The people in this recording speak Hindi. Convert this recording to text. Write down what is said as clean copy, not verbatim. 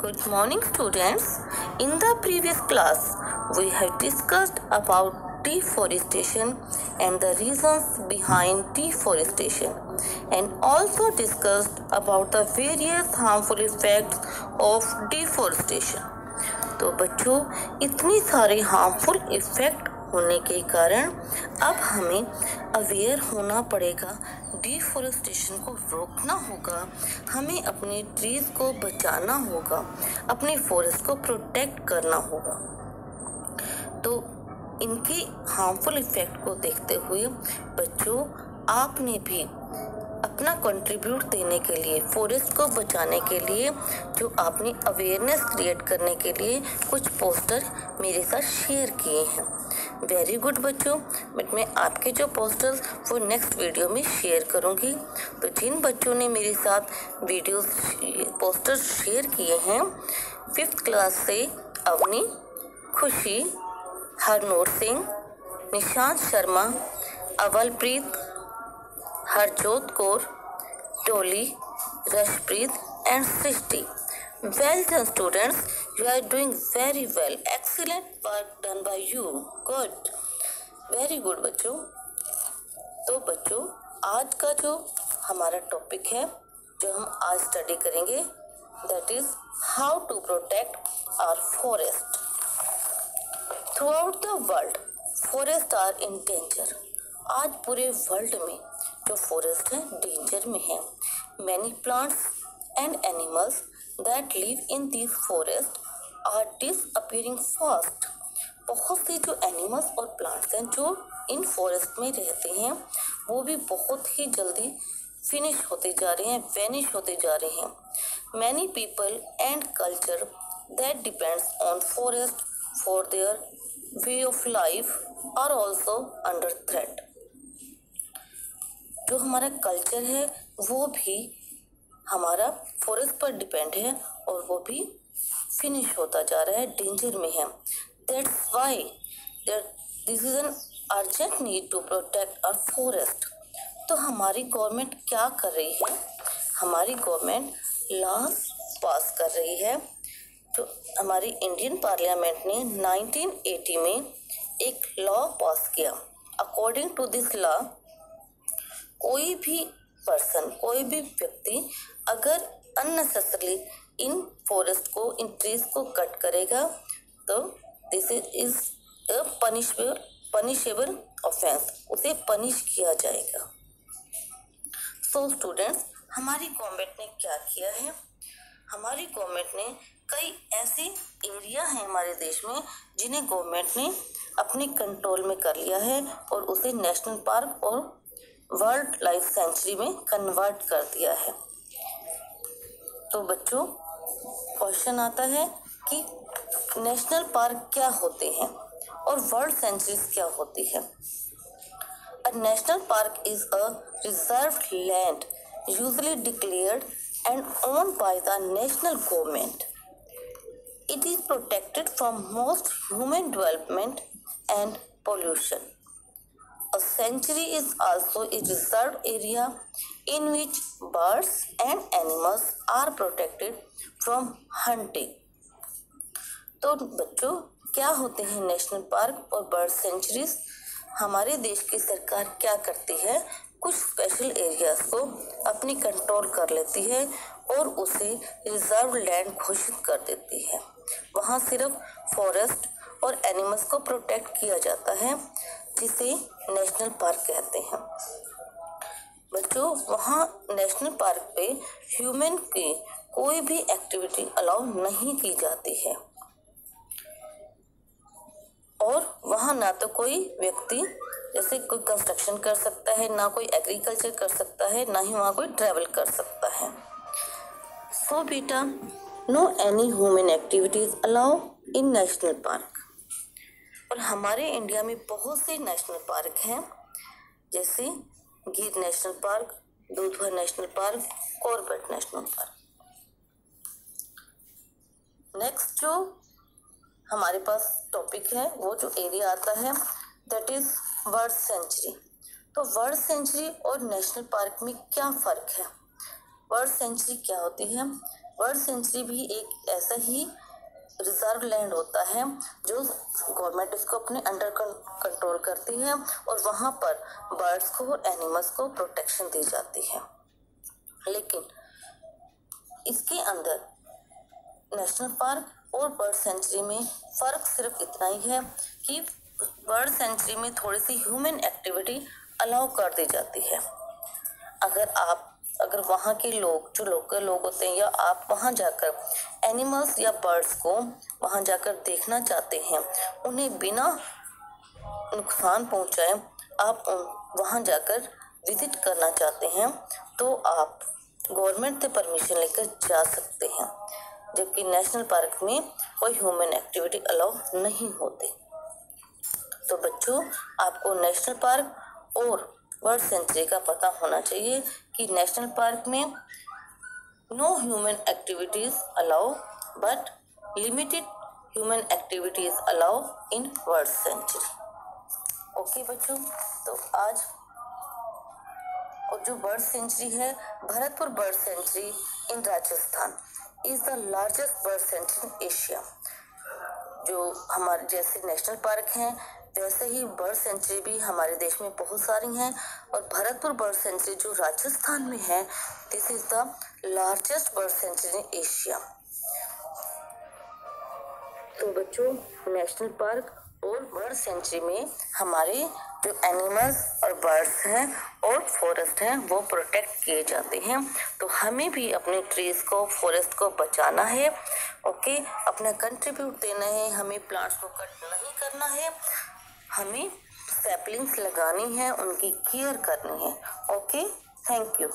Good morning, students. In the previous class, we have discussed about deforestation and the reasons behind deforestation, and also discussed about the various harmful effects of deforestation. तो बच्चों, इतनी सारे हार्मफुल इफेक्ट होने के कारण अब हमें अवेयर होना पड़ेगा, डिफॉरेस्टेशन को रोकना होगा, हमें अपने ट्रीज को बचाना होगा, अपने फॉरेस्ट को प्रोटेक्ट करना होगा। तो इनके हार्मफुल इफेक्ट को देखते हुए बच्चों, आपने भी अपना कंट्रीब्यूट देने के लिए, फॉरेस्ट को बचाने के लिए, जो आपने अवेयरनेस क्रिएट करने के लिए कुछ पोस्टर मेरे साथ शेयर किए हैं। वेरी गुड बच्चों, बट मैं आपके जो पोस्टर्स वो नेक्स्ट वीडियो में शेयर करूंगी। तो जिन बच्चों ने मेरे साथ वीडियोस पोस्टर्स शेयर किए हैं, 5th क्लास से अवनी, खुशी, Harnoor Singh, Nishant Sharma, अवलप्रीत, Harjot Kaur, Dolly, Rashpreet and Srishti. Well done, students. You are doing very well. Excellent work done by you. Good. Very good बच्चों। तो बच्चों, आज का जो हमारा टॉपिक है, जो हम आज स्टडी करेंगे, that is how to protect our forest. Throughout the world, forests are in danger. आज पूरे वर्ल्ड में जो फॉरेस्ट है डेंजर में है। Many plants and animals that live in these forests are disappearing fast. बहुत से जो एनिमल्स और प्लांट्स हैं जो इन फॉरेस्ट में रहते हैं, वो भी बहुत ही जल्दी फिनिश होते जा रहे हैं, वेनिश होते जा रहे हैं। Many people and culture that depends on forest for their way of life are also under threat. जो हमारा कल्चर है वो भी हमारा फॉरेस्ट पर डिपेंड है और वो भी फिनिश होता जा रहा है, डेंजर में है। That's why this is an urgent need to protect our forest. तो हमारी गवर्नमेंट क्या कर रही है? हमारी गवर्नमेंट लॉज पास कर रही है। तो हमारी इंडियन पार्लियामेंट ने 1980 में एक लॉ पास किया। अकॉर्डिंग टू दिस लॉ, कोई भी पर्सन, कोई भी व्यक्ति अगर अननेसेसरली इन फॉरेस्ट को, इन ट्रीज को कट करेगा तो this is a punishable offence, उसे पनिश किया जाएगा। सो स्टूडेंट्स, हमारी गवर्नमेंट ने क्या किया है? हमारी गवर्नमेंट ने कई ऐसे एरिया हैं हमारे देश में जिन्हें गवर्नमेंट ने अपने कंट्रोल में कर लिया है और उसे नेशनल पार्क और वर्ल्ड लाइफ सेंचुरी में कन्वर्ट कर दिया है। तो बच्चों, क्वेश्चन आता है कि नेशनल पार्क क्या होते हैं और वर्ल्ड सेंचुरीज क्या होती है? A national park is a reserved land usually declared and owned by the national government. It is protected from most human development and pollution. A sanctuary is also a reserved area in which birds and animals are protected from hunting. तो बच्चों, क्या होते हैं नेशनल पार्क और बर्ड सेंचुरीज? हमारे देश की सरकार क्या करती है? कुछ स्पेशल एरियाज को अपनी कंट्रोल कर लेती है और उसे रिजर्व लैंड घोषित कर देती है। वहाँ सिर्फ फॉरेस्ट और एनिमल्स को प्रोटेक्ट किया जाता है, जिसे नेशनल पार्क कहते हैं। बच्चों, वहाँ नेशनल पार्क पे ह्यूमन की कोई भी एक्टिविटी अलाउ नहीं की जाती है और वहाँ ना तो कोई व्यक्ति जैसे कोई कंस्ट्रक्शन कर सकता है, ना कोई एग्रीकल्चर कर सकता है, ना ही वहाँ कोई ट्रैवल कर सकता है। सो बेटा, no any human activities allow in national park. और हमारे इंडिया में बहुत से नेशनल पार्क हैं, जैसे गिर national park, Dudhwa national park, Corbett national park. Next जो हमारे पास टॉपिक है, वो जो एरिया आता है, दैट इज वर्ल्ड सेंचुरी। तो वर्ल्ड सेंचुरी और नेशनल पार्क में क्या फ़र्क है? वर्ल्ड सेंचुरी क्या होती है? बर्ड सेंचुरी भी एक ऐसा ही रिजर्व लैंड होता है जो गवर्नमेंट इसको अपने अंडर कंट्रोल करती है और वहाँ पर बर्ड्स को और एनिमल्स को प्रोटेक्शन दी जाती है। लेकिन इसके अंदर नेशनल पार्क और बर्ड सेंचुरी में फ़र्क सिर्फ इतना ही है कि बर्ड सेंचुरी में थोड़ी सी ह्यूमन एक्टिविटी अलाउ कर दी जाती है। अगर वहाँ के लोग जो लोकल लोग होते हैं या आप वहाँ जाकर एनिमल्स या बर्ड्स को वहाँ जाकर देखना चाहते हैं, उन्हें बिना नुकसान पहुँचाए आप वहाँ जाकर विजिट करना चाहते हैं, तो आप गवर्नमेंट से परमिशन लेकर जा सकते हैं, जबकि नेशनल पार्क में कोई ह्यूमन एक्टिविटी अलाउ नहीं होती। तो बच्चों, आपको नेशनल पार्क और बर्ड सेंचुरी का पता होना चाहिए कि नेशनल पार्क में no human activities allow but limited human activities allow in bird sanctuary. Okay बच्चों, तो आज और जो बर्ड सेंचुरी है, Bharatpur bird sanctuary in Rajasthan is the largest bird sanctuary in Asia. जो हमारे जैसे नेशनल पार्क हैं वैसे ही बर्ड सेंचुरी भी हमारे देश में बहुत सारी हैं, और भरतपुर बर्ड सेंचुरी जो राजस्थान में है, this is the largest bird sanctuary in Asia. तो बच्चों, नेशनल पार्क और बर्ड सेंचुरी में हमारे जो एनिमल्स और बर्ड्स हैं और फॉरेस्ट हैं वो प्रोटेक्ट किए जाते हैं। तो हमें भी अपने ट्रीज को, फॉरेस्ट को बचाना है। ओके, अपना कंट्रीब्यूट देना है, हमें प्लांट्स को कट नहीं करना है, हमें सैपलिंग्स लगानी है, उनकी केयर करनी है। Okay, thank you.